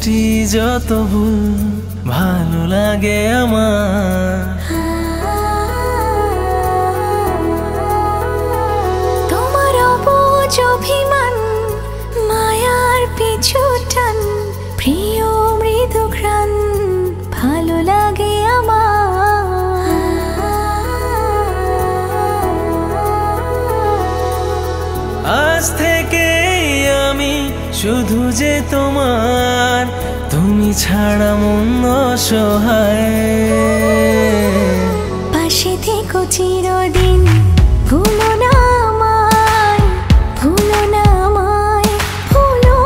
সৃষ্টি যত ভুল ভালো লাগে আমার। তোমার অবুঝ অভিমান মায়ার পিছু টান প্রিয় মৃদু ঘ্রাণ ভালো লাগে আমার। আজ থেকে আমি শুধু যে তোমার, তুমি ছাড়া মন অসহায়। পাশে থেকো চিরদিন, ভুলো না আমায়, ভুলো না আমায়, ভুলো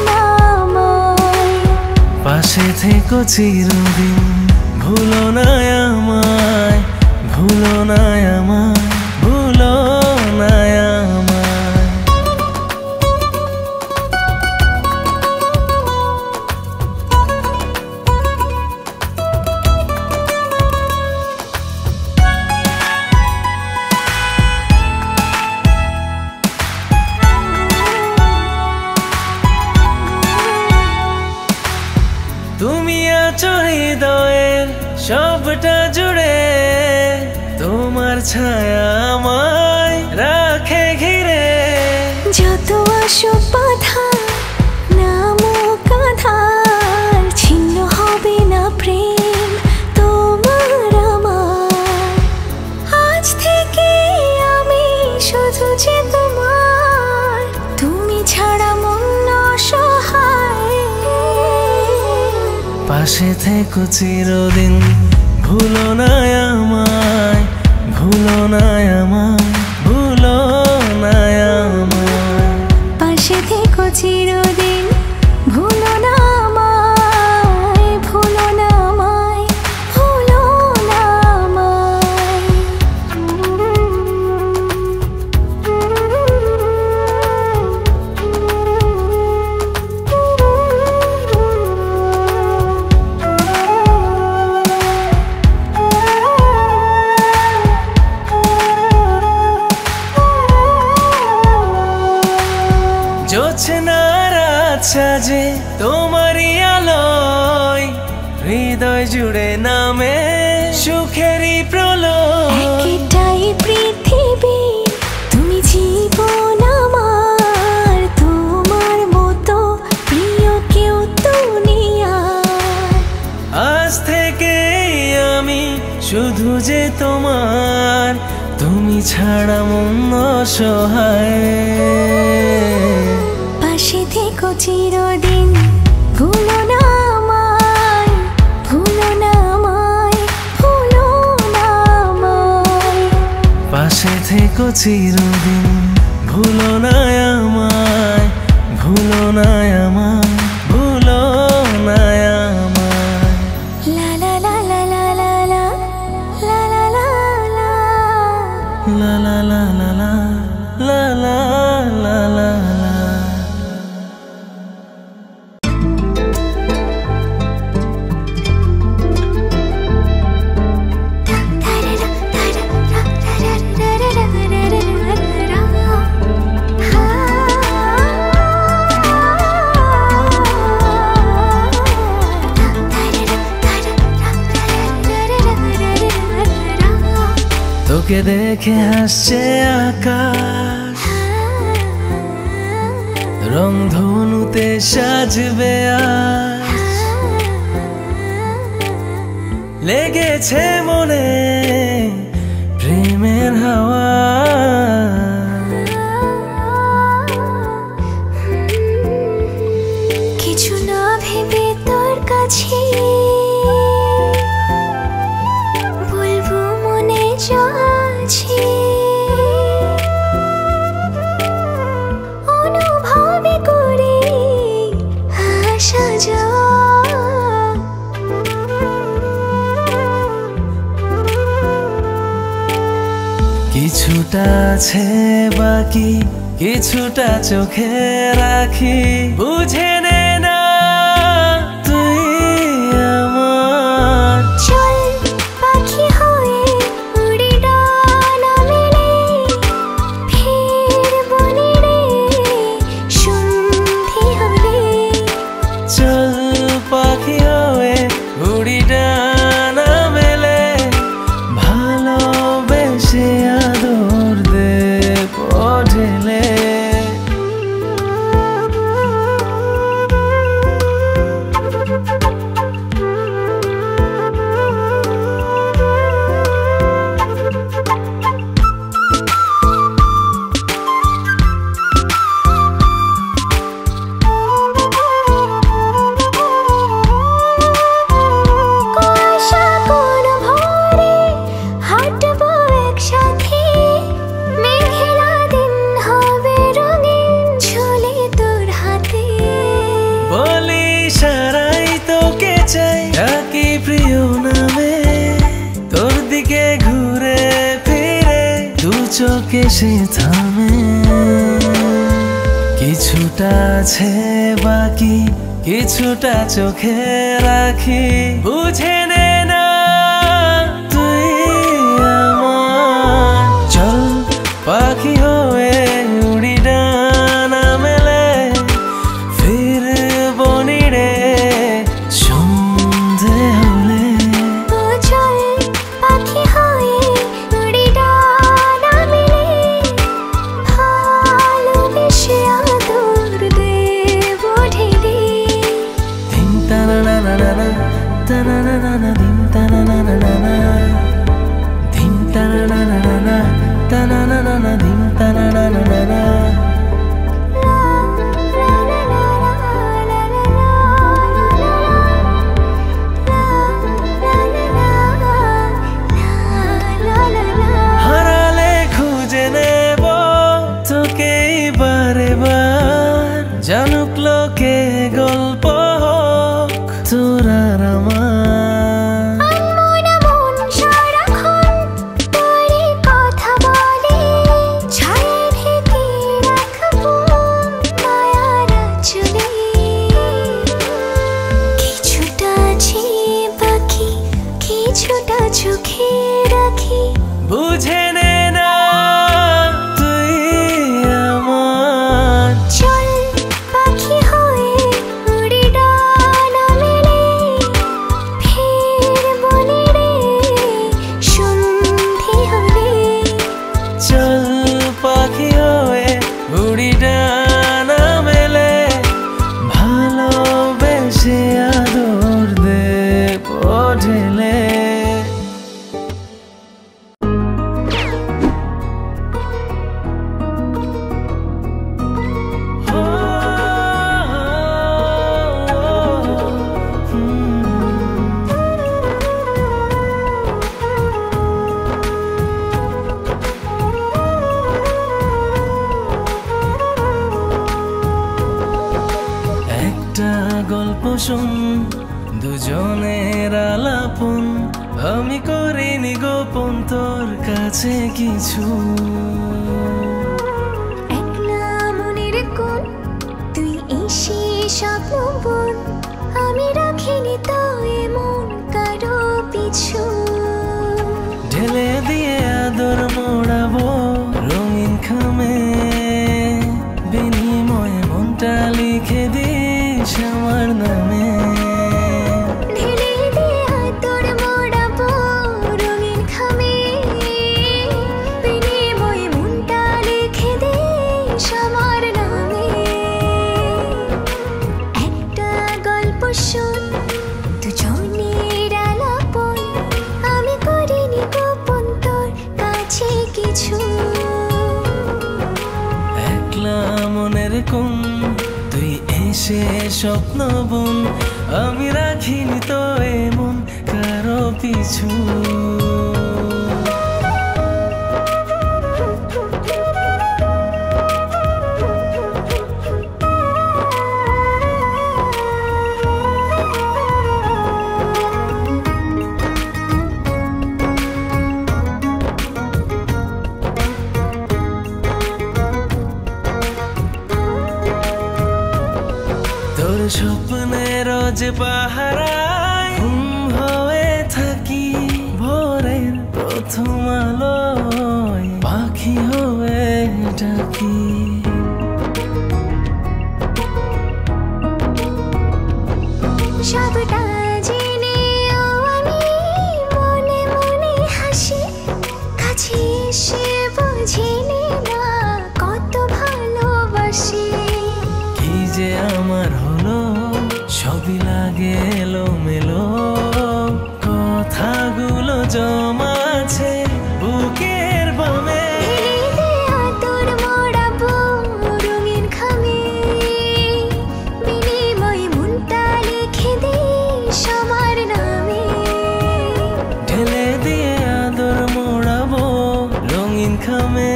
না আমায়। পাশে থেকো চিরদিন, ভুলো না আমায়, ভুলো না আমায়, ভুলো না আমায়। তুমি আছো হৃদয়ের সবটা জুড়ে, তোমার ছায়া আমায় রাখে ঘিরে। যত আসুক বাধা নামুক আধার, ছিন্ন হবে না প্রেম তোমার আমার। আজ থেকে আমি শুধু যে তোমার, তুমি ছাড়া মন অসহায়। পাশে থেকো চিরদিন, ভুলো না আমায়, ভুলো না আমায়, ভুলো না আমায়। পাশে থেকো চিরদিন, ভুলো না আমায়, ভুলো না আমায়, ভুলো না আমায়। জোছনার রাত সাজে তোমারই আলোয়, হৃদয় জুড়ে নামে সুখেরই প্রলয়। একটাই পৃথিবী, তুমি জীবন আমার, তোমার মতো প্রিয় কেউ দুনিয়ায়। আজ থেকে আমি শুধু যে তোমার, তুমি ছাড়া মন অসহায়। পাশে থেকো চিরদিন, ভুলো না আমায়, ভুলো না আমায়, ভুলো না আমায়। পাশে থেকো চিরদিন, ভুলো না আমায়, ভুলো না আমায়, ভুলো না আমায়। লা লা লা লা লা লা লা, লা লা লা লা, লা লা লা লা লা, লা লা লা লা লা। তোকে দেখে হাসছে আকাশ, রংধনুতে সাজবে আজ। লেগেছে মনে প্রেমের হাওয়া, কিছু না ভেবে তোর কাছে বলবো মনে যা আছে। অনুভবে করে আসা যাওয়া, কিছুটা আছে বাকি, কিছুটা চোখে রাখি। বুঝে নে না তুই আমার, চল পাখি হয়ে উড়ি ডানা মেলে, ফিরবো নিরে সন্ধে হলে। চল চোখে সে থামে কিছুটা আছে বাকি কিছুটা চোখে রাখি বুঝে নে না তুই আমার চল পাখি হয়ে উড়ি ডানা মেলে ফিরবো নিড়ে সন্ধে হলে চল পাখি হয়ে উড়ি ডানা মেলে ভালোবেসে আদর দেব ঢেলে ধিম তানা না না না না তানা না না না ধিম তানা না না না না ধিম তানা না না না না তানা না না না ধিম তানা না না না না হারালে খুঁজে নেব তোকে বারে বার জানুক লোকে গল্প হোক তোর আর আমার মন মন সারাক্ষণ তোরে কথা বলে ছায়া ঢেকে রাখবো মায়ার আঁচলে কিছুটা আছে বাকি কিছুটা চোখে রাখি বুঝে নে না তুই আমার চল পাখি হয়ে উড়ি ডানা মেলে ফিরবো নিড়ে সন্ধে হলে চল পাখি হয়ে উড়ি ডানা মেলে ভালোবেসে আদর দেব ঢেলে একটা গল্প শোন দুজনের আলাপন আমি করিনি গোপন তোর কাছে কিছু একলা মনের কোণ তুই এসে স্বপ্ন বোন আমি রাখিনি তো এমন কারো পিছু ঢেলে দিয়ে আদর মোড়াবো রঙিন খামে বিনিময়ে মনটা লিখে দিস আমার নামে ঢেলে দিয়ে আদর মোড়াবো রঙিন খামে বিনিময়ে মনটা লিখে দিস আমার নামে একটা গল্প শোন দুজনের আলাপন আমি করিনি গোপন তোর কাছে কিছু একলা মনের কোন তুই এসে স্বপ্ন বোন আমি রাখিনি তো এমন কারো পিছু তোর স্বপ্নে রোজ পাহারায় ঘুম হয়ে থাকি ভোরের প্রথম আলোয় পাখি হয়ে ডাকি সবটা জেনেও আমি মনে মনে হাসি কাছে এসে বুঝিনি না কত ভালোবাসি কি যে আমার হলো সবই লাগে এলোমেলো কথাগুলো জমা আছে বুকের বামে ঢেলে আদর মোড়াবো রঙিন খামে বিনিময়ে মনটা লিখে দিস আমার নামে ঢেলে দিয়ে আদর মোড়াবো রঙিন খামে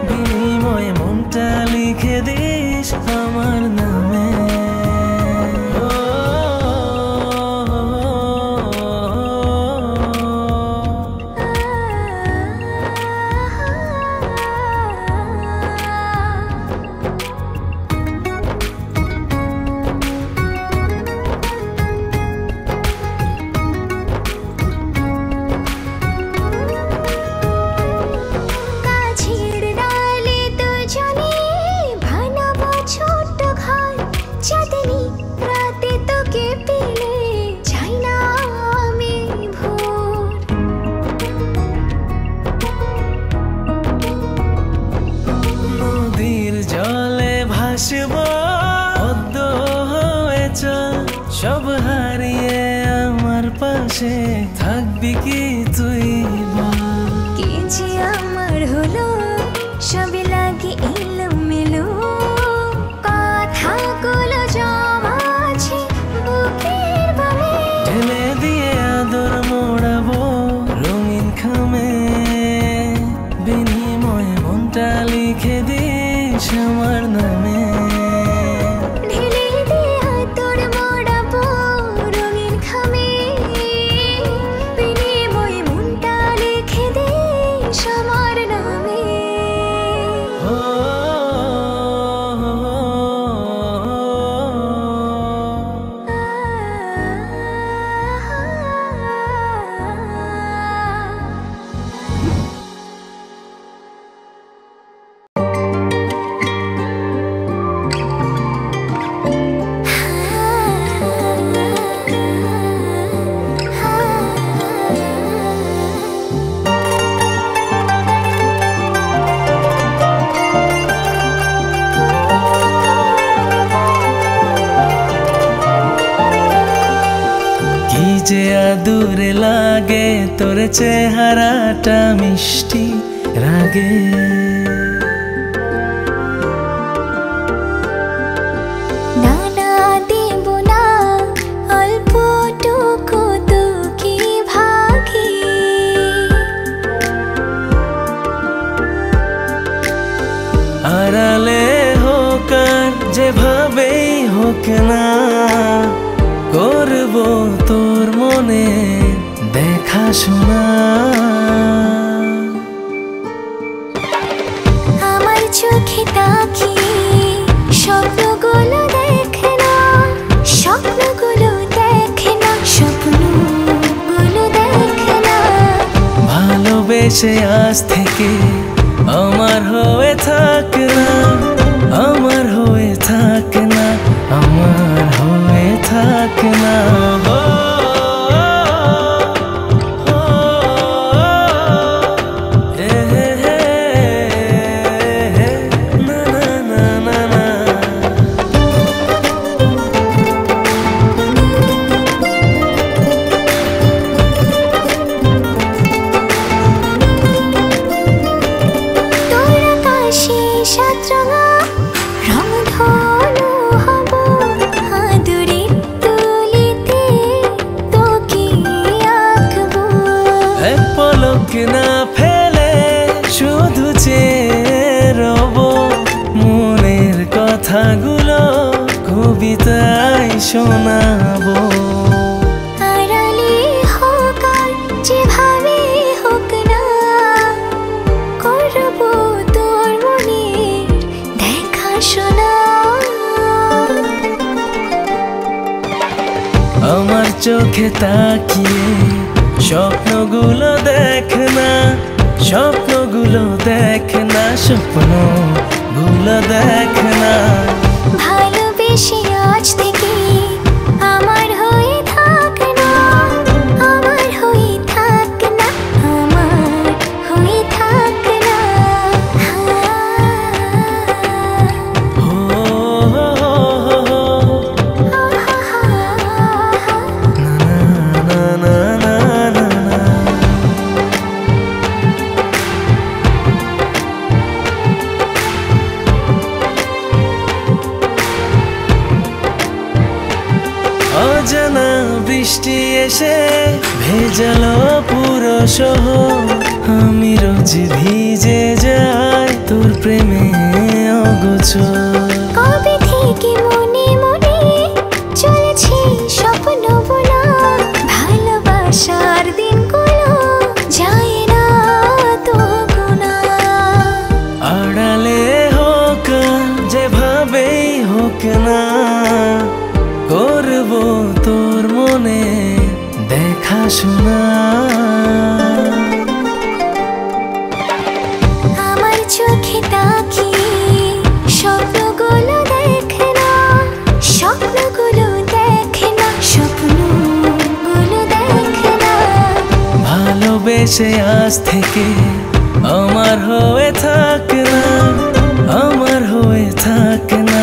বিনিময়ে মনটা লিখে দিস আমার নামে আসবো পদ্ম হয়ে চল সব হারিয়ে আমার পাশে থাকবি কি তুই বল কি যে আমার হলো সবই লাগে এলোমেলো কথাগুলো জমা আছে বুকের বামে ঢেলে দিয়ে আদর মোড়াবো রঙিন খামে বিনিময়ে মনটা লিখে দিস আমার নামে ঢেলে দিয়ে তোর মোড়াবো রঙিন খামে বিনিময়ে মনটা লিখে দিস আমার নামে কি যে আদুরে লাগে তোর চেহারাটা মিষ্টি রাগে না না দেব না অল্পটুকু তোকে ভাগে আড়ালে হোক আর যেভাবেই হোক না করবো তোর মনে দেখাশোনা আমার চোখে তাকিয়ে স্বপ্নগুলো দেখে না স্বপ্নগুলো দেখে না স্বপ্নগুলো দেখে না ভালোবেসে আজ থেকে আমার হয়ে থাক না আমার হয়ে থাক না আমার হয়ে থাক না না না না না না তোর আকাশে সাতরঙা রংধনু হব আদরের তুলিতে তোকে আঁকবো এক পলক না ফেলে শুধু চেয়ে রব মনের কথাগুলো কবিতায় শোনাবো আড়ালে হোক আর যেভাবে হোক না করবো তোর মনের দেখাশোনা আমার চোখে তাকিয়ে স্বপ্নগুলো দেখ না স্বপ্নগুলো দেখ না স্বপ্নগুলো দেখ না ভালোবেসে আজ থেকে আমার হয়ে থাক না আমার হয়ে থাক না আমার হয়ে থাক না ও না না না না না অজানা বৃষ্টি এসে ভেজালো পুরো শহর আমি রোজ ভিজে যাই তোর প্রেমে অগোচর কবে থেকে মনে মনে চলেছে স্বপ্ন বোনা ভালোবাসার দিনগুলো যায় না তো গোনা আড়ালে হোক আর যেভাবেই হোক না করবো তোর মনে দেখাশোনা আমার চোখে তাকিয়ে স্বপ্নগুলো দেখে না স্বপ্নগুলো দেখে না স্বপ্নগুলো দেখে না ভালোবেসে আজ থেকে আমার হয়ে থাক না আমার হয়ে থাক না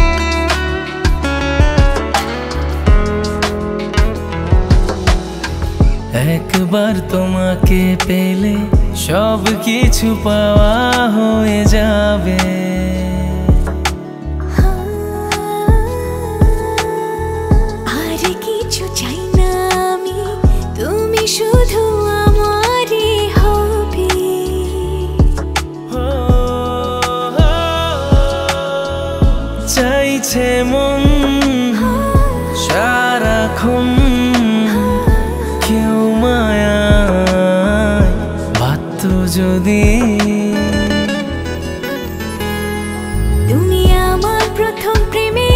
একবার তোমাকে পেলে সব কিছু পাওয়া হয়ে যাবে। আর কিছু চাই না আমি, তুমি শুধু আমারই হবে। চাইছে মন সারাক্ষণ কেউ মায়ায় বাধ্য যদি। তুমি আমার প্রথম প্রেমে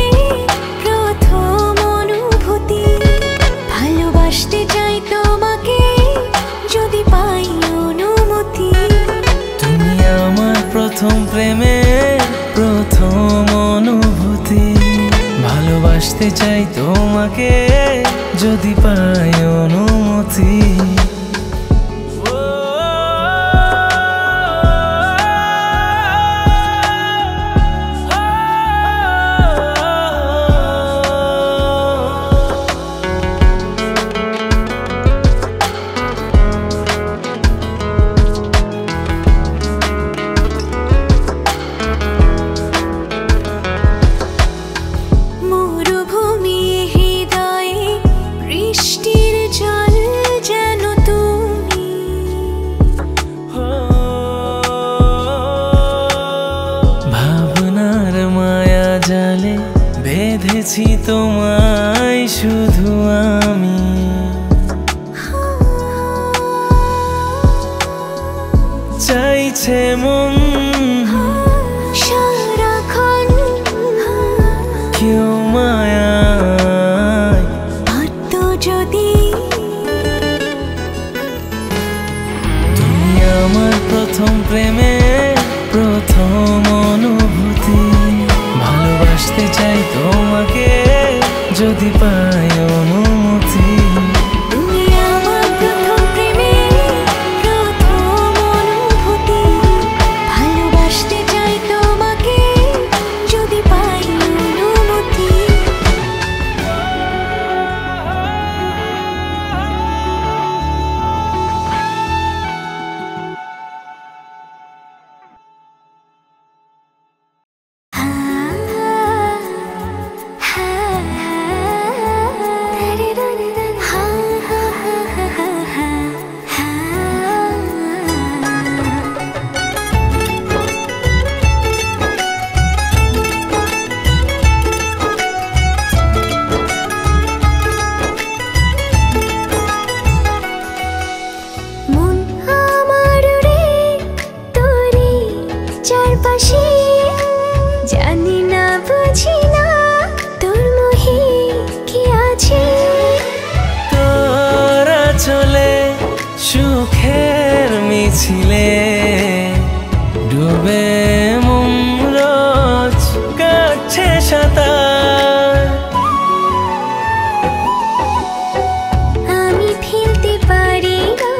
প্রথম অনুভূতি, ভালোবাসতে চাই তোমাকে যদি পাই অনুমতি। তুমি আমার প্রথম প্রেমে প্রথম অনুভূতি, ভালোবাসতে চাই তোমাকে যদি পাই অনুমতি। বেঁধেছি তোমায় শুধু আমি, চাইছে মন সারাক্ষণ কেউ মায়ায় বাধ্য যদি। তুমি আমার প্রথম প্রেমে প্রথম অনুভূতি, ভালোবাসতে চাই তোমাকে যদি পাই অনুমতি। তুমি আমার প্রথম প্রেমে প্রথম অনুভূতি, ভালোবাসতে চাই তোমাকে যদি পাই অনুমতি। জানি না বুঝি না তোর মোহে কি আছে, তোরা চলে সুখের মিছিলে ডুবে মন রোজ কাটছে সাঁতার। আমি ফেলতে পারি না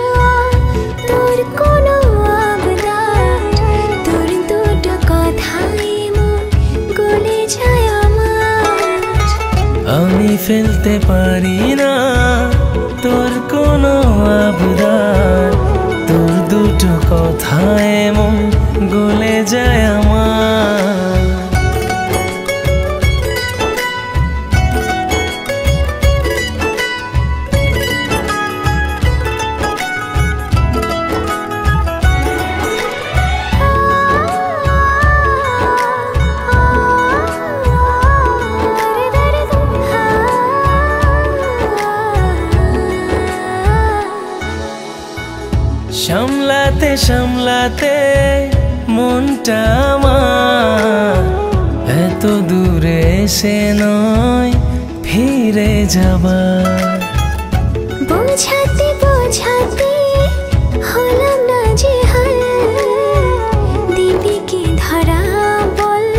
তোর কোনো আবদার, তোর দুটো কথাই মন গলে যায় আমার। আমি ফেলতে পারি না তোর কোনো আবদার, তোর দুটো কথায় মন গলে যায় আমার। সামলাতে সামলাতে মনটা আমার এত দূরে এসে নয় ফিরে যাবার। বোঝাতে বোঝাতে হলাম না যে হাল, দিবি কি ধরা বল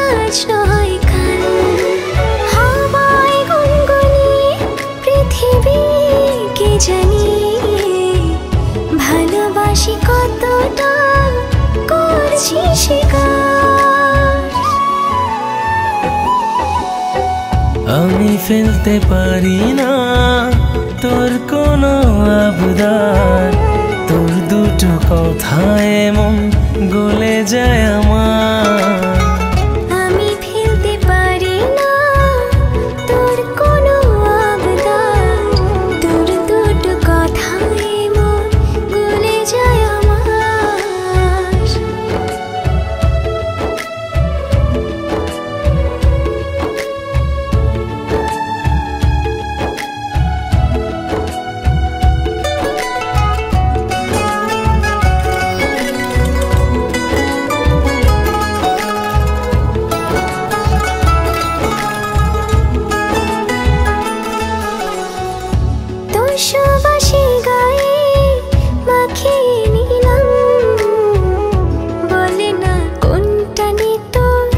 আজ নয় কাল। হাওয়ায় গুনগুনি পৃথিবী কে জানি, ভালোবাসি কতটা করছি শিকার। আমি ফেলতে পারি না তোর কোনো আবদার, তোর দুটো কথায় মন গলে যায় আমার। আমি ফেলতে পারি না তোর কোনো আবদার, তোর দুটো কথায় মন গলে যায় আমার। সুবাসী গায়ে মাখিয়ে নিলাম, বলে না কোনটা নে তোর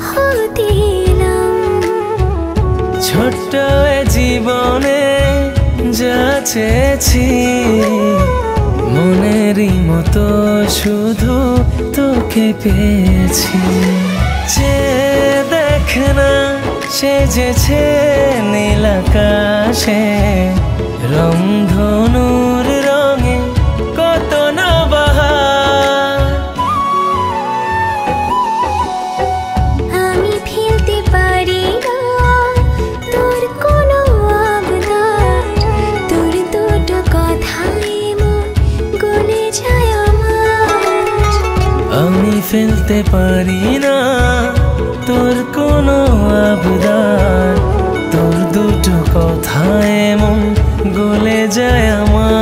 হতে এলাম। ছোট্ট এ জীবনে যা চেয়েছি, মনেরই মতো শুধু তোকে পেয়েছি। যে দেখে না সেজেছে নীল আকাশে, রংধনুর রঙে কত না বাহার। আমি ফেলতে পারি না তোর কোনো আবদার, তোর দুটো কথায় মন গলে যায় আমার। আমি ফেলতে পারি না তোর কোনো আবদার, তোর দুটো কথায় মন গলে যায় আমার।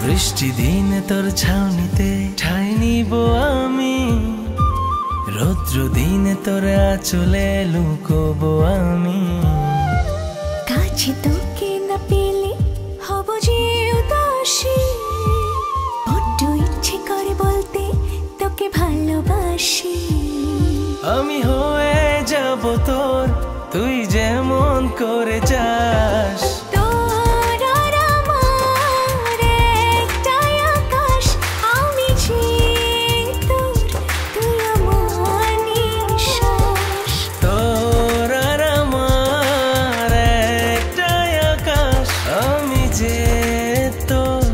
বৃষ্টি দিনে তোর ছাউনিতে ঠাই নিব আমি, রৌদ্র দিনে তোর আঁচলে লুকোবো আমি। কাছে তোকে না পেলে হব যে উদাসী, বড্ড ইচ্ছে করে বলতে তোকে ভালোবাসি। আমি হয়ে যাব তোর, তুই যেমন করে চাস। তোর আর আমার একটাই আকাশ, আমি যে তোর, তুই আমার নিঃশ্বাস। তোর আর আমার একটাই আকাশ, আমি যে তোর,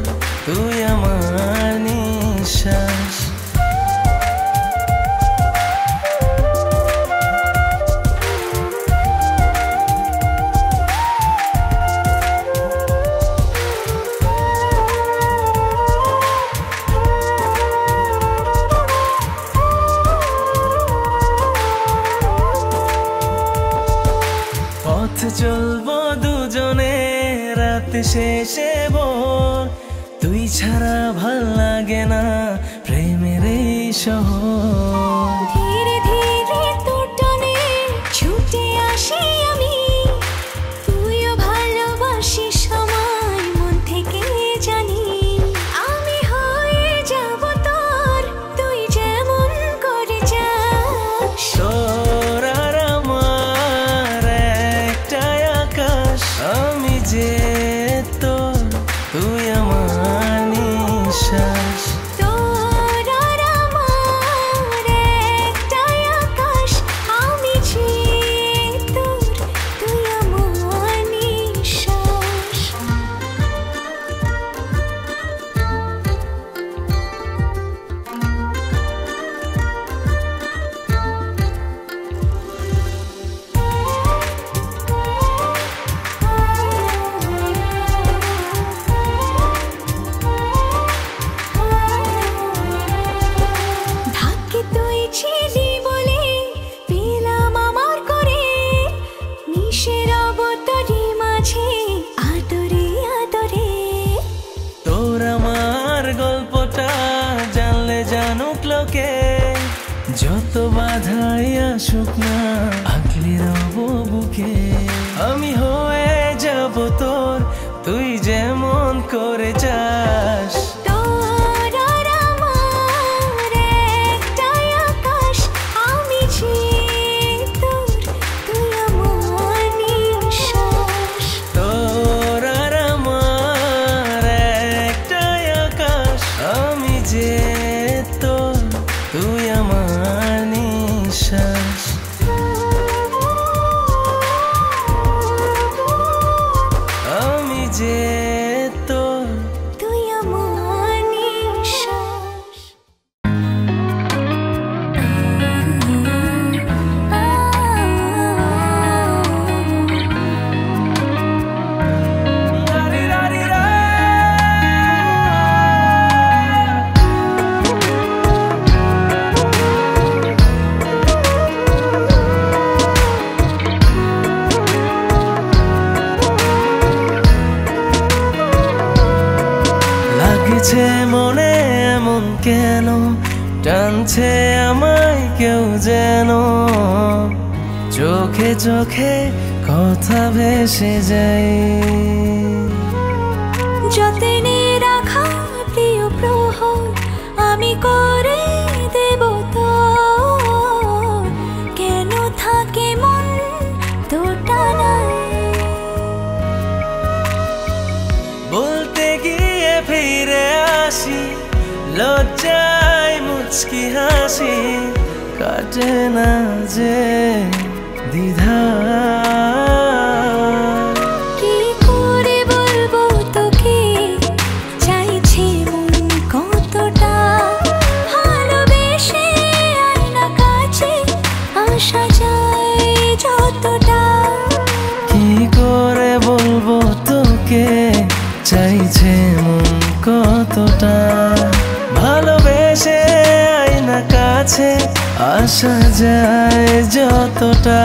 তুই আমার নিঃশ্বাস। পথ চলবো দুজনে রাত শেষে ভোর, তুই ছাড়া ভাল লাগে না প্রেমের এই শহর। ধীরে ধীরে তোর টানে ছুটে আসি আমি, তুইও ভালোবাসিস আমায় মন থেকে জানি। আমি হয়ে যাব তোর, তুই যেমন করে চাস। তোর আর আমার একটাই আকাশ, আমি যে তোর, তুই আমার নিঃশ্বাস। তোর আর আমার আসুক না আগলে রব বুকে আমি হয়ে যাব তোর তুই যেমন করে যাস মনে এমন কেন টানছে আমায় কেউ যেন চোখে চোখে কথা ভেসে যায় যতনে রাখা প্রিয় প্রহর আমি করে দেব তো কেন থাকে মন তোটা নাই বলতে গিয়ে ফিরে আসি লজ্জায় মুচকি হাসি কাটে না যে দ্বিধা কি করে বলবো তোকে চাইছি মন কতটা ভালোবেসে আয়না কাছে আসা যায় যতটা কি করে বলবো তোকে চাইছে মন কতটা ভালোবেসে আয়না কাছে আসা যায় যতটা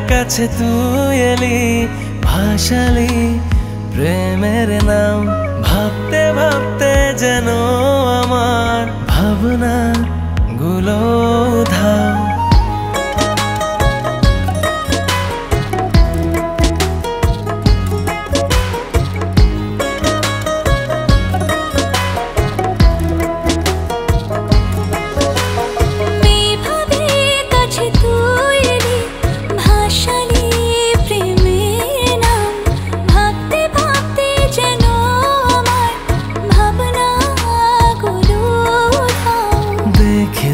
কাছে তুই এলি ভাসালি প্রেমের নাম ভাবতে ভাবতে যেন আমার ভাবনা গুলো ধাও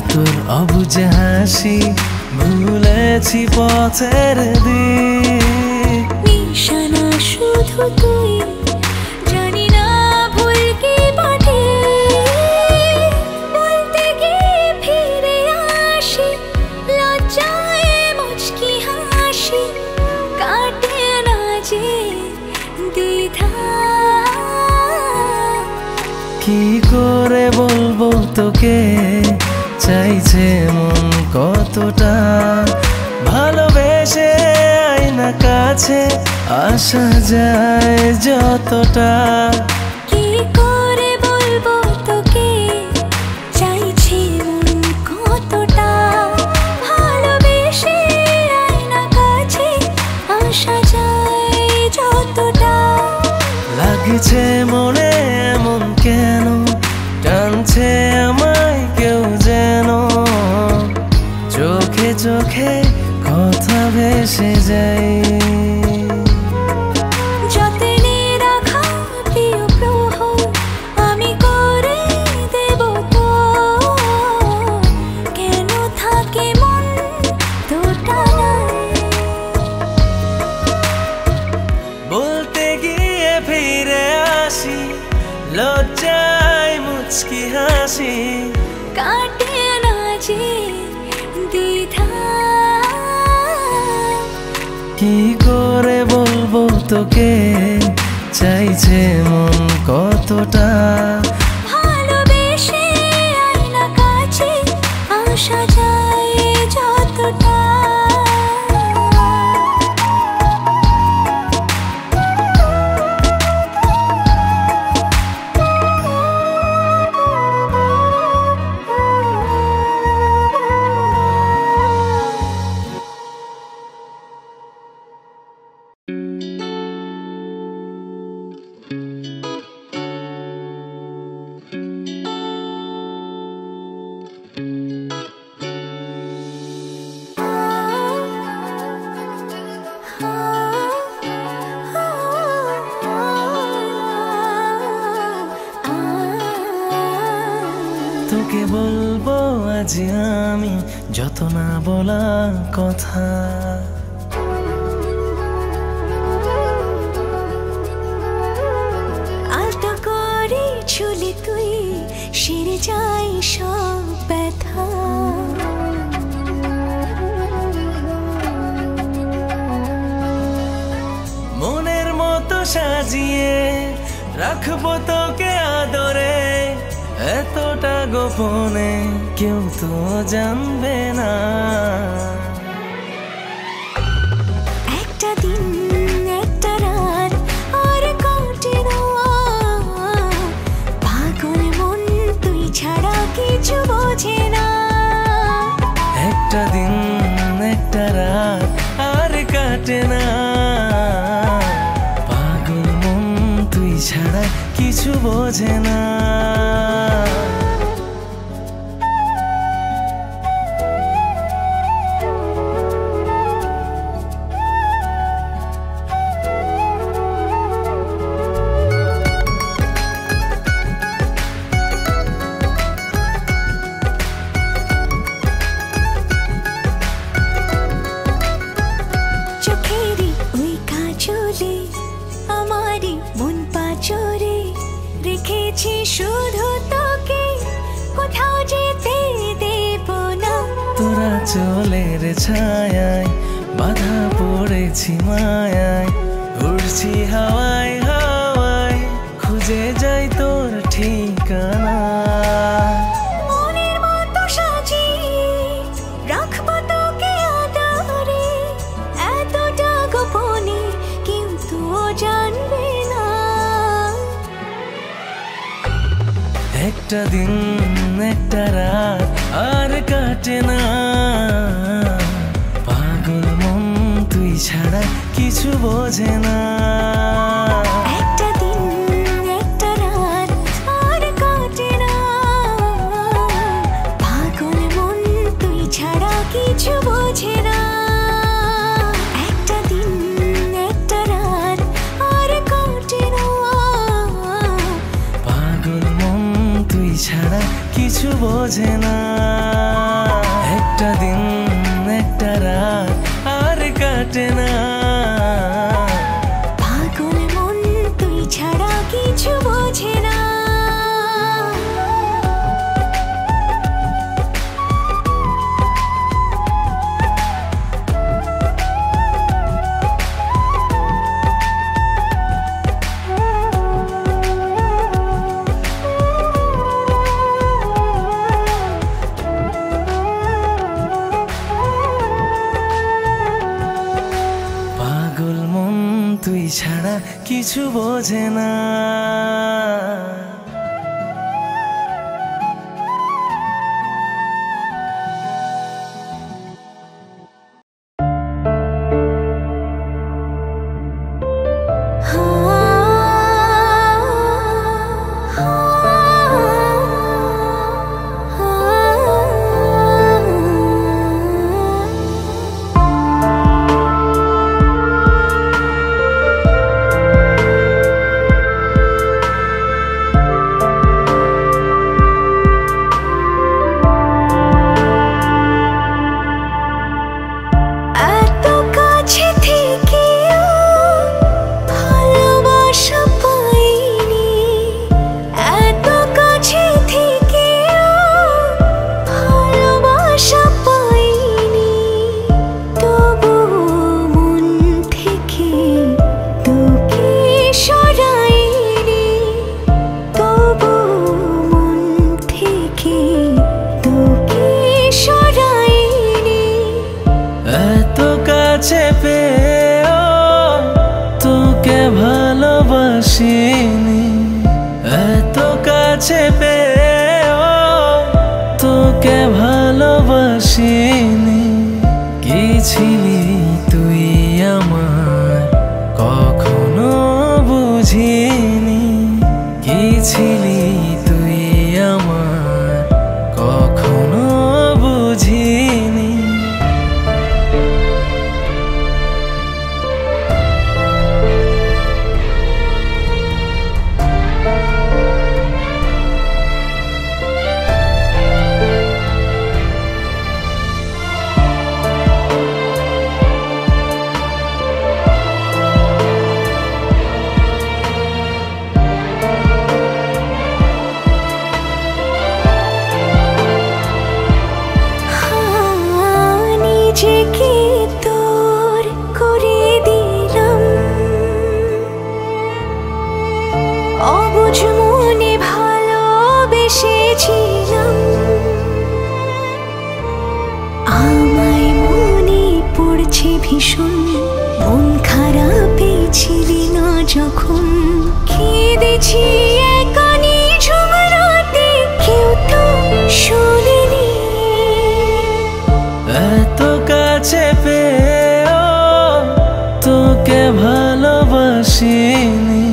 তোর অবুঝে হাসি ভুলেছি পথের দিক নিশানা শুধু তুই জানি না ভুল কি বাটে বলতে গিয়ে ফিরে আসি লজ্জায় মুচকি হাসি কাটে না যে দ্বিধা কি করে বলবো তোকে চাইছে মন কতটা ভালোবেসে আয়না কাছে আসা যায় যতটা কি করে বলবো তোকে চাইছি মন কতটা ভালোবেসে আয়না কাছে আসা যায় যতটা লাগছে মনে এমন কেন টানছে আমায় কেউ যেন চোখে চোখে কথা ভেসে যায় যতনে রাখা প্রিয় প্রহর আমি করে দেব তো কেন থাকে মন তোটা নাই বলতে গিয়ে ফিরে আসি লজ্জায় মুচকি হাসি কাটে না যে দ্বিধা করে বলবো তোকে চাইছে মন কতটা ভালোবেসে আয়না কাছে আসা যায় যতটা তোকে বলবো আজ আমি যত না বলা কথা আলতো করে ছুলে তুই সেরে যাই সব ব্যথা মনের মতো সাজিয়ে রাখবো তোকে আদরে এতটা গোপনে কেউ তো জানবে না একটা দিন একটা রাত আর কাটে না পাগল মন তুই ছাড়া কিছু বোঝে না একটা দিন একটা রাত আর কাটে না পাগল মন তুই ছাড়া কিছু বোঝে না চোখেরই ওই কাজলে আমারই মন পাচরে রেখেছি শুধু তোকে কোথাও যেতে দেব না তোরা চলের ছায়ায় বাধা পড়েছি মায়ায় উড়ছি হাওয়ায় হাওয়ায় খুঁজে যাই তোর ঠিকানা মনের মতো সাজিয়ে রাখবো তোকে আদরে এতটা গোপনে কিন্তু জানবে না একটা দিন একটা রাত আর কাটে না পাগল মন তুই ছাড়া কিছু বোঝে না একটা দিন একটা রাত আর কাটে না পাগল মন তুই ছাড়া কিছু বোঝে না একটা দিন একটা রাত আর কাটে না পাগল মন তুই ছাড়া কিছু বোঝে না একটা দিন একটা রাত আর কাটে না পাগল মন তুই ছাড়া কিছু বোঝে না পাগল মন তুই ছাড়া কিছু বোঝে না ভালোবাসিনি, এত কাছে পেয়েও তোকে ভালোবাসিনি। কি ছিলি তুই আমার কখনো বুঝিনি, কি ছিলি তুই আমার কখনো বুঝিনি। নিজেকে তোর করে দিলাম, অবুঝ মনে ভালোবেসেছিলাম। আমায় মনে পড়ছে ভীষণ, মন খারাপে ছিলি না যখন। কেঁদেছি একা নিঝুম রাতে, কেউ তো শোনেনি। এত কাছে পেয়েও তোকে ভালোবাসিনি,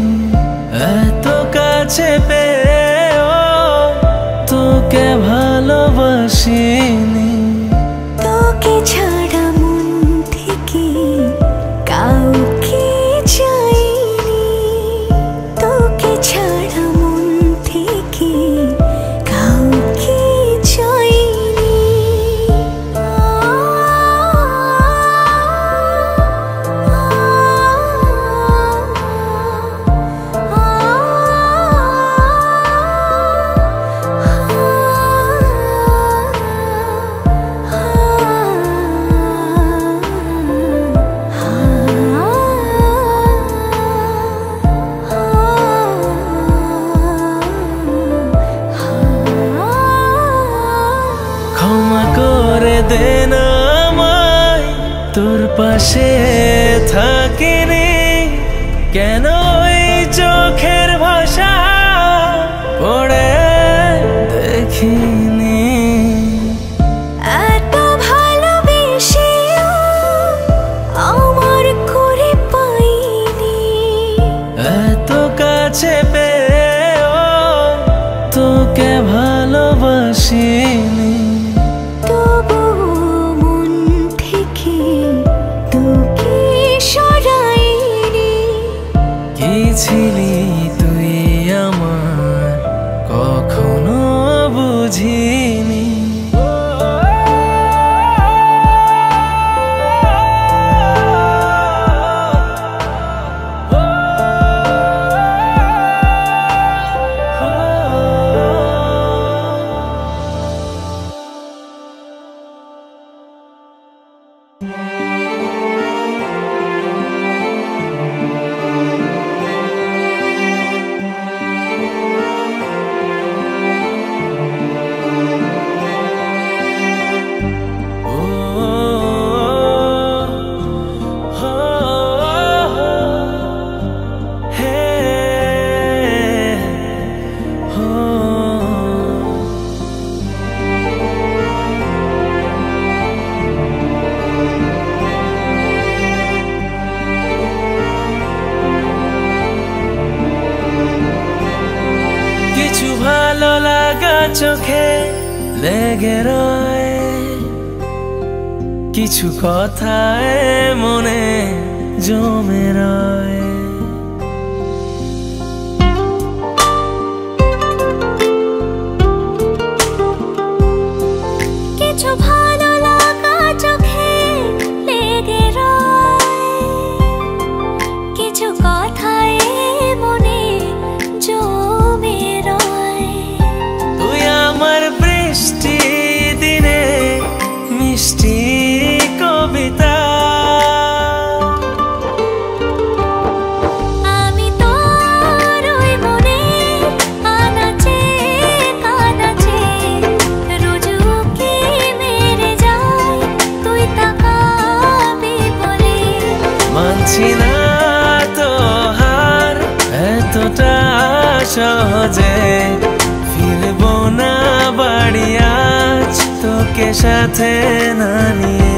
এত কাছে পেয়েও তোকে ভালোবাসিনি। তোকে ছাড়া মন থেকে কাউকে চাইনি, তোকে ছাড়া মন থেকে কাউকে চাইনি। ক্ষমা করে দে না আমায়, তোর পাশে থাকিনি, কেন ওই চোখের ভাষা পড়ে দেখিনি। এত ভালোবেসেও আমার করে পাইনি, এত কাছে পেয়েও তোকে ভালোবাসিনি। তবুও মন থেকে তোকে সরাইনি। কি ছিলি তুই আমার কখনো বুঝিনি। কিছু ভালো লাগা চোখে লেগে রয়, কিছু কথায় মনে জমে রয়। কিছু ভালো লাগা চোখে লেগে রয়, কিছু কথায় মনে জমে রয়। তুই আমার বৃষ্টি দিনে মিষ্টি কবিতা, আমি তোর ওই মনে আনাচে কানাচে রোজ উকি মেরে যাই, তুই তাকাবি বলে। মানছি না তো হার, এত এতটা সহজে ফিরবো না বাড়ি আজ তোকে সাথে না নিয়ে।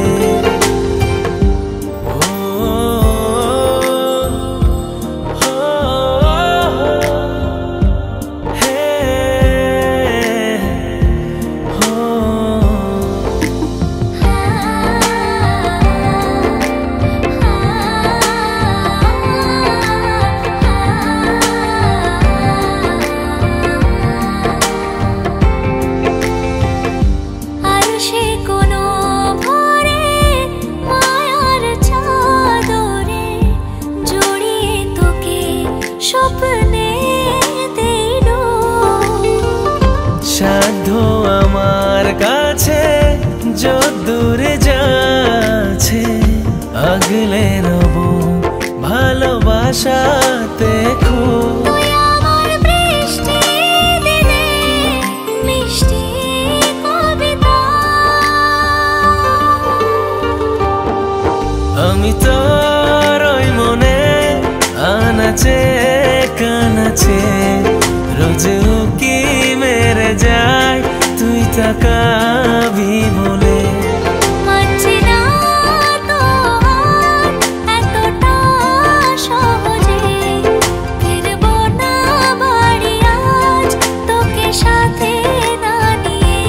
সাধ্য আমার কাছে যদ্দূরে যাচ্ছে আগলে রব ভালোবাসাতে খুব। আমি তোর ওই মনে আনাচে কানাচে রোজ উকি মেরে যাই তুই তাকাবি বলে। মানছি না তো এতটা সহজে ফিরবো না বাড়ি আজ তোকে সাথে না নিয়ে।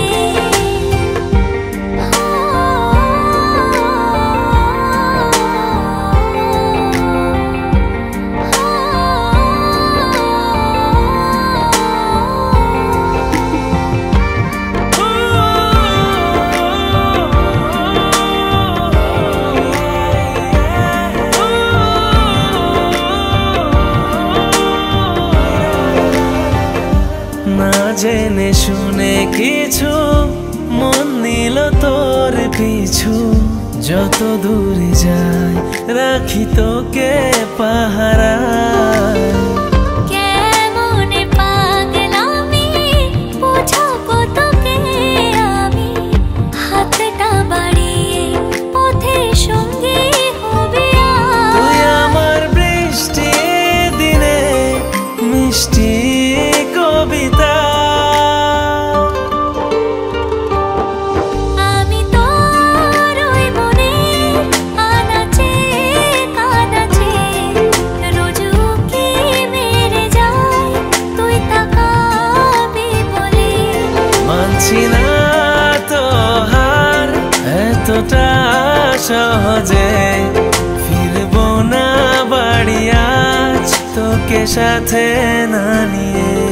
না জেনে শুনে কিছু মন নিল তোর পিছু, যত দূরে যাই রাখি তোকে পাহারায়। কেমনে পাগলামি বোঝাবো তোকে আমি, হাতটা বাড়িয়ে পথে সঙ্গী হবি আজ। তুই আমার বৃষ্টি দিনে মিষ্টি কবিতা, আমি তোর ওই মনে আনাচে কানাচে রোজ উকি মেরে যাই তুই তাকাবি বলে। মানছি না তো হার এতটা সহজে ফিরবো না বাড়ি আজ তোকে সাথে না নিয়ে।